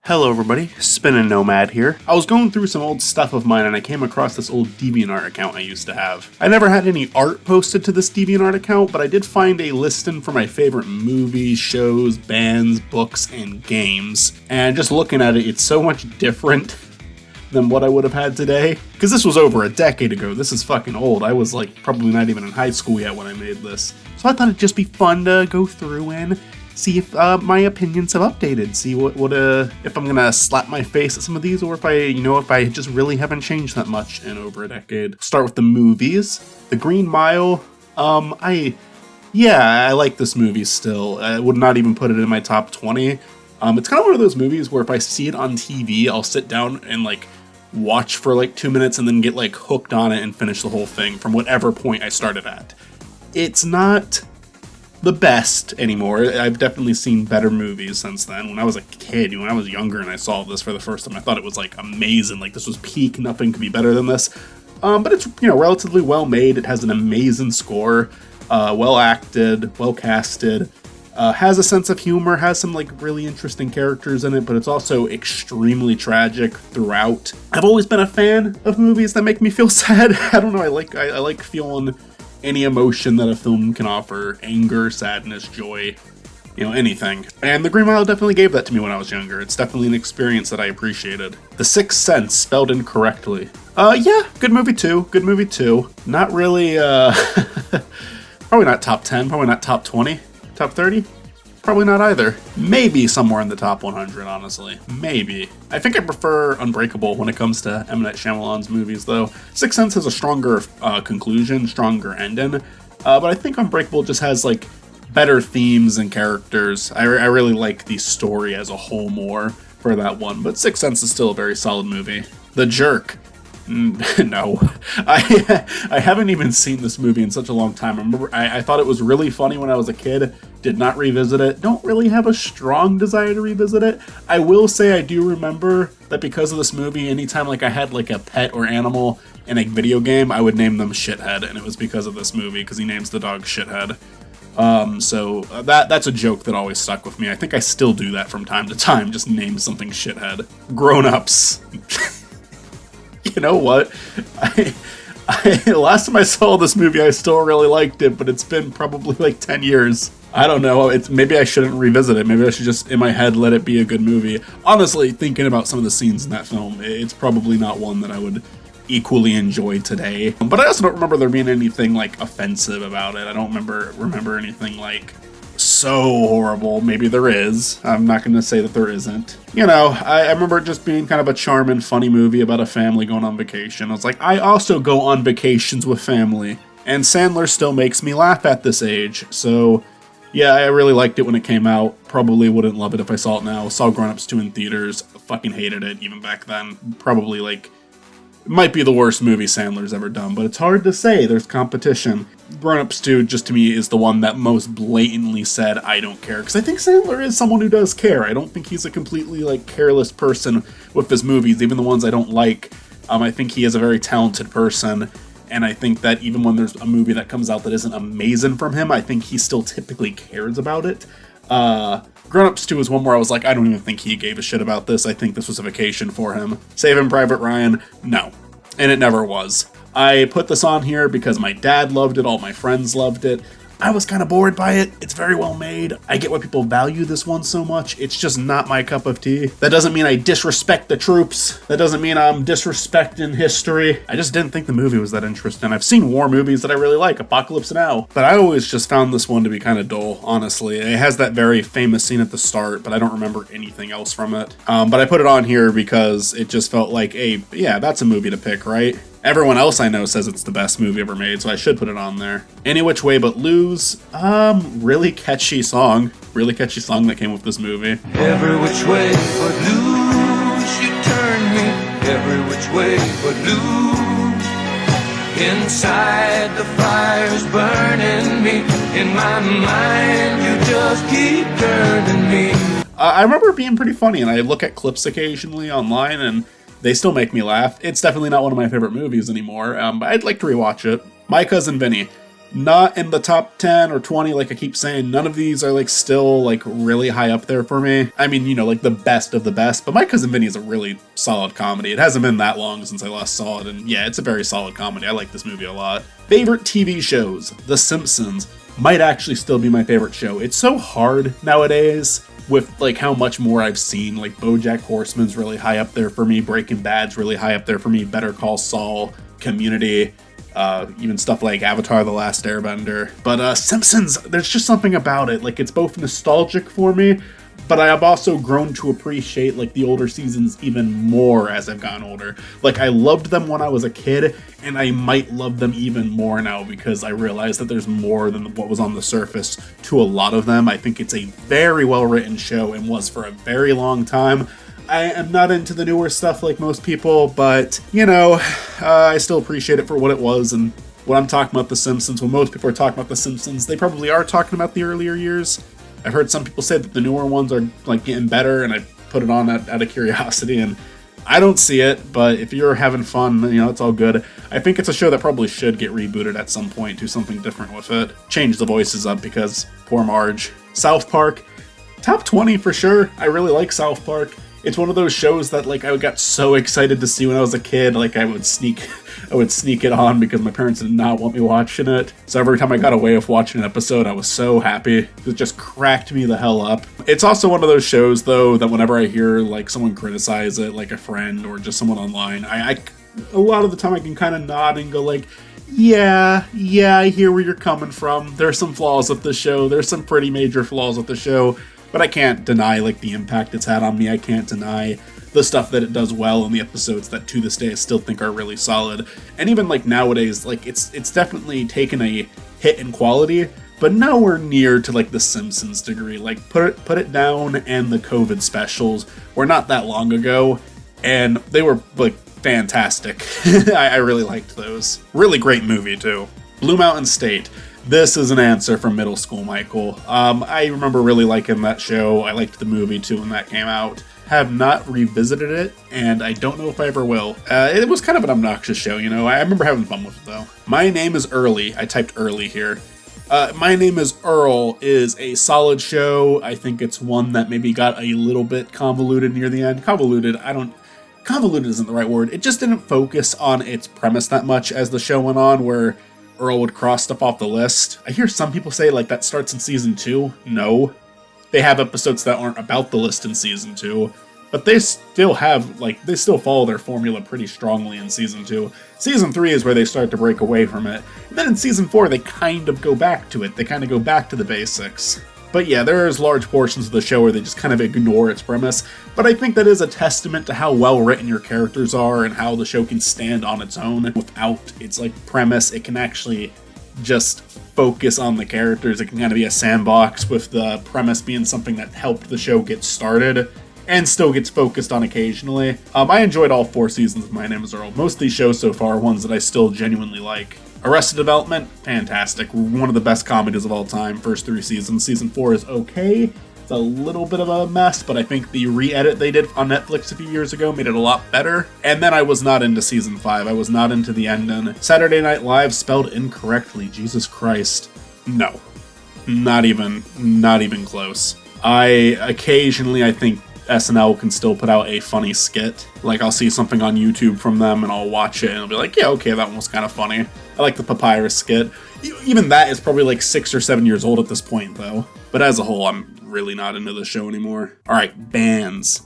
Hello everybody, Spinnin' Nomad here. I was going through some old stuff of mine and I came across this old DeviantArt account I used to have. I never had any art posted to this DeviantArt account, but I did find a listing for my favorite movies, shows, bands, books, and games. And just looking at it, it's so much different than what I would have had today. Because this was over a decade ago, this is fucking old. I was like probably not even in high school yet when I made this. So I thought it'd just be fun to go through and see if my opinions have updated, see what if I'm gonna slap my face at some of these, or if I just really haven't changed that much in over a decade. Start with the movies. The Green Mile, I like this movie still. I would not even put it in my top 20. It's kind of one of those movies where if I see it on TV, I'll sit down and like watch for like 2 minutes and then get like hooked on it and finish the whole thing from whatever point I started at. It's not the best anymore. I've definitely seen better movies since then. When I was a kid, when I was younger and I saw this for the first time, I thought it was like amazing. Like this was peak, nothing could be better than this. But it's, relatively well made. It has an amazing score, well acted, well casted, has a sense of humor, has some like really interesting characters in it, but it's also extremely tragic throughout. I've always been a fan of movies that make me feel sad. I don't know, I like feeling any emotion that a film can offer: anger, sadness, joy, anything. And The Green Mile definitely gave that to me when I was younger. It's definitely an experience that I appreciated. The Sixth Sense, spelled incorrectly. Good movie too. Not really, probably not top 10, probably not top 20, top 30. Probably not either. Maybe somewhere in the top 100, honestly. Maybe. I think I prefer Unbreakable when it comes to M. Night Shyamalan's movies, though. Sixth Sense has a stronger conclusion, stronger ending, but I think Unbreakable just has, like, better themes and characters. I really like the story as a whole more for that one, but Sixth Sense is still a very solid movie. The Jerk. No, I haven't even seen this movie in such a long time. I remember I thought it was really funny when I was a kid, did not revisit it, don't really have a strong desire to revisit it. I will say I do remember that because of this movie, anytime like I had like a pet or animal in a video game, I would name them Shithead, and it was because of this movie, because he names the dog Shithead. So that's a joke that always stuck with me. I think I still do that from time to time, just name something Shithead. Grown Ups. You know what? Last time I saw this movie, I still really liked it, but it's been probably like 10 years. I don't know. Maybe I shouldn't revisit it. Maybe I should just, in my head, let it be a good movie. Honestly, thinking about some of the scenes in that film, it's probably not one that I would equally enjoy today. But I also don't remember there being anything like offensive about it. I don't remember anything like so horrible. Maybe there is. I'm not going to say that there isn't. I remember it just being kind of a charming, funny movie about a family going on vacation. I was like, I also go on vacations with family. And Sandler still makes me laugh at this age. So, yeah, I really liked it when it came out. Probably wouldn't love it if I saw it now. Saw Grown Ups 2 in theaters. Fucking hated it even back then. Probably like, it might be the worst movie Sandler's ever done, but it's hard to say. There's competition. Grown Ups 2, just to me, is the one that most blatantly said, I don't care. Because I think Sandler is someone who does care. I don't think he's a completely, like, careless person with his movies, even the ones I don't like. I think he is a very talented person, and I think that even when there's a movie that comes out that isn't amazing from him, I think he still typically cares about it. Grown Ups 2 is one where I was like, I don't even think he gave a shit about this. I think this was a vacation for him. Saving Private Ryan, no. And it never was. I put this on here because my dad loved it, all my friends loved it. I was kind of bored by it. It's very well made. I get why people value this one so much. It's just not my cup of tea. That doesn't mean I disrespect the troops. That doesn't mean I'm disrespecting history. I just didn't think the movie was that interesting. I've seen war movies that I really like, Apocalypse Now, but I always just found this one to be kind of dull, honestly. It has that very famous scene at the start, but I don't remember anything else from it. But I put it on here because it just felt like, yeah, that's a movie to pick, right? Everyone else I know says it's the best movie ever made, so I should put it on there. Any Which Way But Lose, really catchy song that came with this movie. Every which way but lose, you turn me. Every which way but lose. Inside the fire's burning me. In my mind, you just keep turning me. I remember it being pretty funny, and I look at clips occasionally online, and they still make me laugh. It's definitely not one of my favorite movies anymore, but I'd like to rewatch it. My Cousin Vinny. Not in the top 10 or 20, like I keep saying. None of these are like still like really high up there for me. I mean, you know, like the best of the best, but My Cousin Vinny is a really solid comedy. It hasn't been that long since I last saw it, and yeah, it's a very solid comedy. I like this movie a lot. Favorite TV shows? The Simpsons might actually still be my favorite show. It's so hard nowadays with like how much more I've seen. Like BoJack Horseman's really high up there for me. Breaking Bad's really high up there for me. Better Call Saul, Community, even stuff like Avatar: The Last Airbender. But Simpsons, there's just something about it. Like, it's both nostalgic for me, but I have also grown to appreciate like the older seasons even more as I've gotten older. Like, I loved them when I was a kid, and I might love them even more now because I realize that there's more than what was on the surface to a lot of them. I think it's a very well written show and was for a very long time. I am not into the newer stuff like most people, but, you know, I still appreciate it for what it was. And when I'm talking about The Simpsons, when most people are talking about The Simpsons, they probably are talking about the earlier years. I've heard some people say that the newer ones are, like, getting better, and I put it on out of curiosity, and I don't see it, but if you're having fun, you know, it's all good. I think it's a show that probably should get rebooted at some point, do something different with it. Change the voices up, because poor Marge. South Park, top 20 for sure. I really like South Park. It's one of those shows that, like, I got so excited to see when I was a kid. Like, I would sneak it on because my parents did not want me watching it. So every time I got away with watching an episode, I was so happy. It just cracked me the hell up. It's also one of those shows, though, that whenever I hear, like, someone criticize it, like a friend or just someone online, I a lot of the time I can kind of nod and go, like, yeah, I hear where you're coming from. There's some flaws with the show. There's some pretty major flaws with the show. But I can't deny, like, the impact it's had on me. I can't deny the stuff that it does well in the episodes that to this day I still think are really solid. And even, like, nowadays, like, it's definitely taken a hit in quality, but nowhere near to, like, The Simpsons degree. Like, Put It Down and the COVID specials were not that long ago, and they were, like, fantastic. I really liked those. Really great movie, too. Blue Mountain State. This is an answer from middle school, Michael. I remember really liking that show. I liked the movie, too, when that came out. Have not revisited it, and I don't know if I ever will. It was kind of an obnoxious show, you know? I remember having fun with it, though. My Name is Early. I typed Early here. My Name is Earl is a solid show. I think it's one that maybe got a little bit convoluted near the end. Convoluted isn't the right word. It just didn't focus on its premise that much as the show went on, where Earl would cross stuff off the list. I hear some people say, like, that starts in season 2. No. They have episodes that aren't about the list in season 2, but they still have, like, they still follow their formula pretty strongly in season 2. Season 3 is where they start to break away from it. And then in season 4, they kind of go back to it. They kind of go back to the basics. But yeah, there's large portions of the show where they just kind of ignore its premise, but I think that is a testament to how well written your characters are and how the show can stand on its own without its, like, premise. It can actually just focus on the characters. It can kind of be a sandbox with the premise being something that helped the show get started and still gets focused on occasionally. I enjoyed all 4 seasons of My Name is Earl. Most of these shows so far are ones that I still genuinely like. Arrested Development, fantastic. One of the best comedies of all time. First 3 seasons. Season 4 is okay. It's a little bit of a mess, but I think the re-edit they did on Netflix a few years ago made it a lot better. And then I was not into season 5. I was not into the ending. Saturday Night Live spelled incorrectly. Jesus Christ. No. Not even close. I think SNL can still put out a funny skit. Like, I'll see something on YouTube from them and I'll watch it and I'll be like, yeah, okay, that one was kind of funny. I like the papyrus skit. Even that is probably like 6 or 7 years old at this point, though. But as a whole, I'm really not into the show anymore. Alright, bands.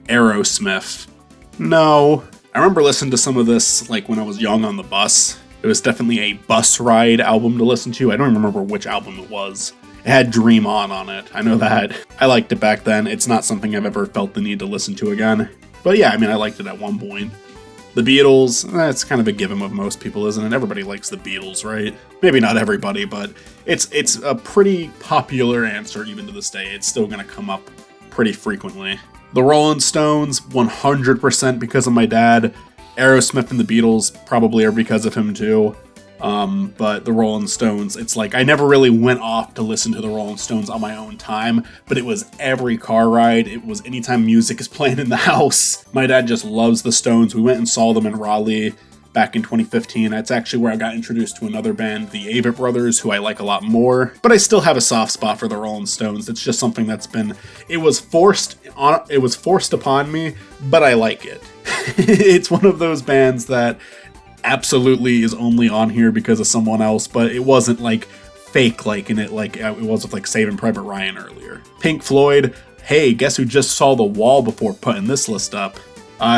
Aerosmith. No. I remember listening to some of this, like, when I was young on the bus. It was definitely a bus ride album to listen to. I don't even remember which album it was. It had Dream On it. I know that. I liked it back then. It's not something I've ever felt the need to listen to again. But yeah, I mean, I liked it at one point. The Beatles, that's kind of a given with most people, isn't it? Everybody likes the Beatles, right? Maybe not everybody, but it's a pretty popular answer even to this day. It's still going to come up pretty frequently. The Rolling Stones, 100% because of my dad. Aerosmith and the Beatles probably are because of him too. But the Rolling Stones, it's like I never really went off to listen to the Rolling Stones on my own time, but it was every car ride. It was anytime music is playing in the house. My dad just loves the Stones. We went and saw them in Raleigh back in 2015. That's actually where I got introduced to another band, the Avett Brothers, who I like a lot more. But I still have a soft spot for the Rolling Stones. It's just something that's been, it was forced upon me, but I like it. It's one of those bands that absolutely is only on here because of someone else, but it wasn't like fake liking it like it was with like Saving Private Ryan earlier. Pink Floyd, hey, guess who just saw The Wall before putting this list up?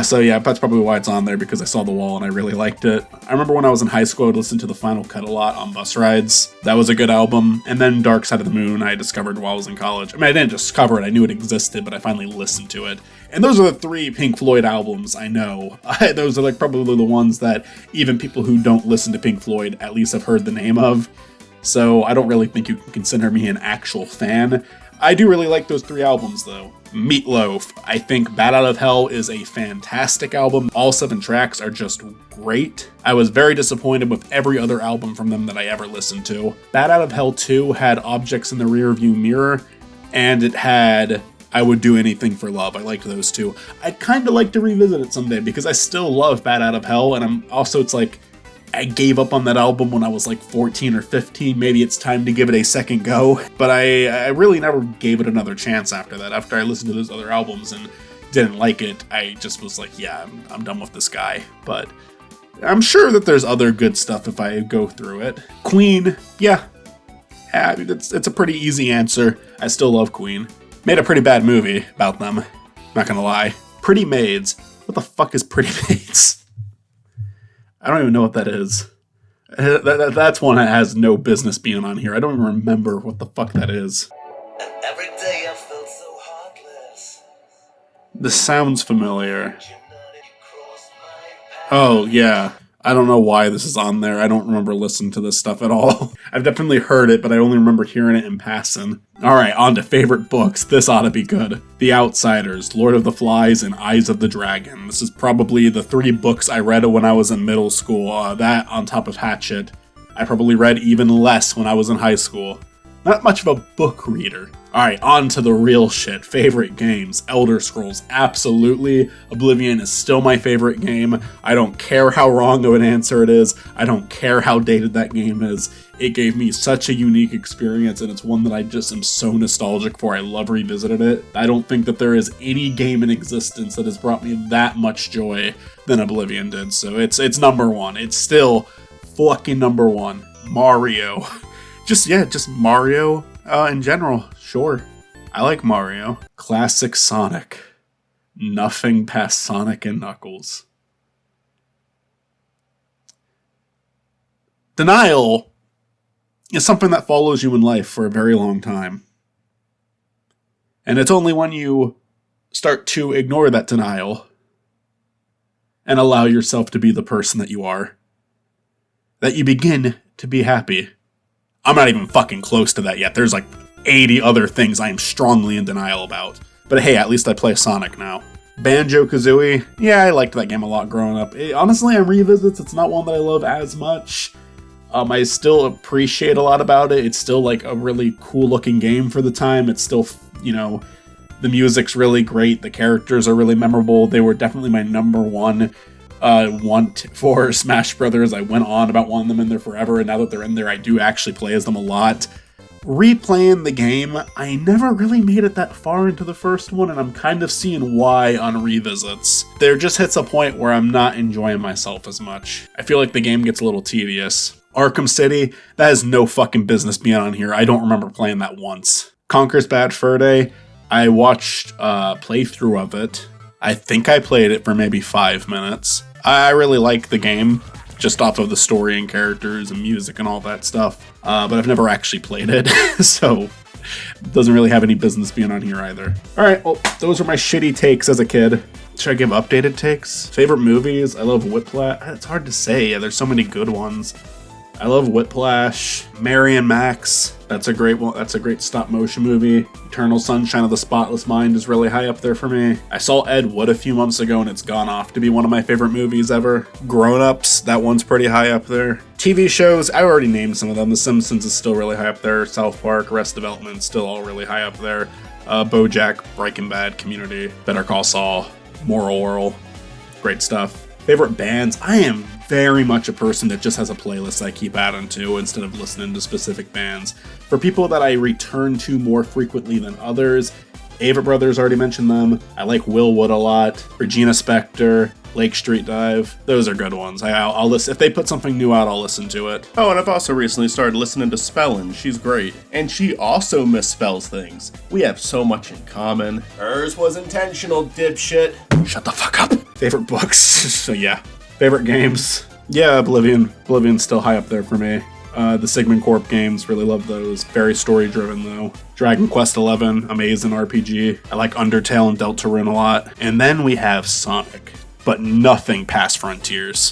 So yeah, that's probably why it's on there, because I saw The Wall and I really liked it. I remember when I was in high school, I'd listen to The Final Cut a lot on bus rides. That was a good album. And then Dark Side of the Moon I discovered while I was in college. I mean, I didn't discover it, I knew it existed, but I finally listened to it. And those are the 3 Pink Floyd albums I know. Those are like probably the ones that even people who don't listen to Pink Floyd at least have heard the name of. So I don't really think you can consider me an actual fan. I do really like those 3 albums though. Meatloaf, I think Bat Out of Hell is a fantastic album. All 7 tracks are just great. I was very disappointed with every other album from them that I ever listened to. Bat Out of Hell 2 had Objects in the Rearview Mirror, and it had I Would Do Anything for Love. I liked those 2. I'd kind of like to revisit it someday because I still love Bat Out of Hell, and it's like I gave up on that album when I was like 14 or 15. Maybe it's time to give it a second go. But I really never gave it another chance after that. After I listened to those other albums and didn't like it, I just was like, yeah, I'm done with this guy. But I'm sure that there's other good stuff if I go through it. Queen, yeah. It's a pretty easy answer. I still love Queen. Made a pretty bad movie about them. Not gonna lie. Pretty Maids. What the fuck is Pretty Maids? I don't even know what that is. That's one that has no business being on here. I don't even remember what the fuck that is. And every day I felt so heartless. This sounds familiar. Oh, yeah. I don't know why this is on there. I don't remember listening to this stuff at all. I've definitely heard it, but I only remember hearing it in passing. Alright, on to favorite books. This ought to be good. The Outsiders, Lord of the Flies, and Eyes of the Dragon. This is probably the 3 books I read when I was in middle school. That on top of Hatchet. I probably read even less when I was in high school. Not much of a book reader. Alright, on to the real shit. Favorite games. Elder Scrolls, absolutely. Oblivion is still my favorite game. I don't care how wrong of an answer it is. I don't care how dated that game is. It gave me such a unique experience, and it's one that I just am so nostalgic for. I love revisiting it. I don't think that there is any game in existence that has brought me that much joy than Oblivion did. So it's number 1. It's still fucking number 1. Mario. Just Mario in general. Sure. I like Mario. Classic Sonic. Nothing past Sonic and Knuckles. Denial is something that follows you in life for a very long time. And it's only when you start to ignore that denial and allow yourself to be the person that you are that you begin to be happy. I'm not even fucking close to that yet. There's like 80 other things I am strongly in denial about. But hey, at least I play Sonic now. Banjo-Kazooie, yeah, I liked that game a lot growing up. Honestly, on revisits, it's not one that I love as much. I still appreciate a lot about it. It's still like a really cool looking game for the time. It's still, the music's really great. The characters are really memorable. They were definitely my number 1 want for Smash Brothers. I went on about wanting them in there forever, and now that they're in there, I do actually play as them a lot. Replaying the game, I never really made it that far into the first one, and I'm kind of seeing why on revisits. There just hits a point where I'm not enjoying myself as much. I feel like the game gets a little tedious. Arkham City, that has no fucking business being on here. I don't remember playing that once. Conker's Bad Fur Day, I watched a playthrough of it. I think I played it for maybe 5 minutes. I really like the game, just off of the story and characters and music and all that stuff. But I've never actually played it, so it doesn't really have any business being on here either. Alright, well, those are my shitty takes as a kid. Should I give updated takes? Favorite movies? I love Whiplash. It's hard to say. Yeah, there's so many good ones. I love Whiplash. Mary and Max. That's a great one. That's a great stop motion movie. Eternal Sunshine of the Spotless Mind is really high up there for me. I saw Ed Wood a few months ago and it's gone off to be one of my favorite movies ever. Grown Ups, that one's pretty high up there. TV shows, I already named some of them. The Simpsons is still really high up there. South Park, Arrested Development, still all really high up there. BoJack, Breaking Bad, Community, Better Call Saul, Moral Orel, great stuff. Favorite bands, I am very much a person that just has a playlist I keep adding to instead of listening to specific bands. For people that I return to more frequently than others, Avett Brothers, already mentioned them. I like Will Wood a lot. Regina Spektor, Lake Street Dive. Those are good ones. I'll listen. If they put something new out, I'll listen to it. Oh, and I've also recently started listening to Spellin'. She's great. And she also misspells things. We have so much in common. Hers was intentional, dipshit. Shut the fuck up. Favorite books? So yeah. Favorite games? Yeah, Oblivion. Oblivion's still high up there for me. The Sigmund Corp games, really love those. Very story-driven, though. Dragon Quest XI, amazing RPG. I like Undertale and Deltarune a lot. And then we have Sonic, but nothing past Frontiers.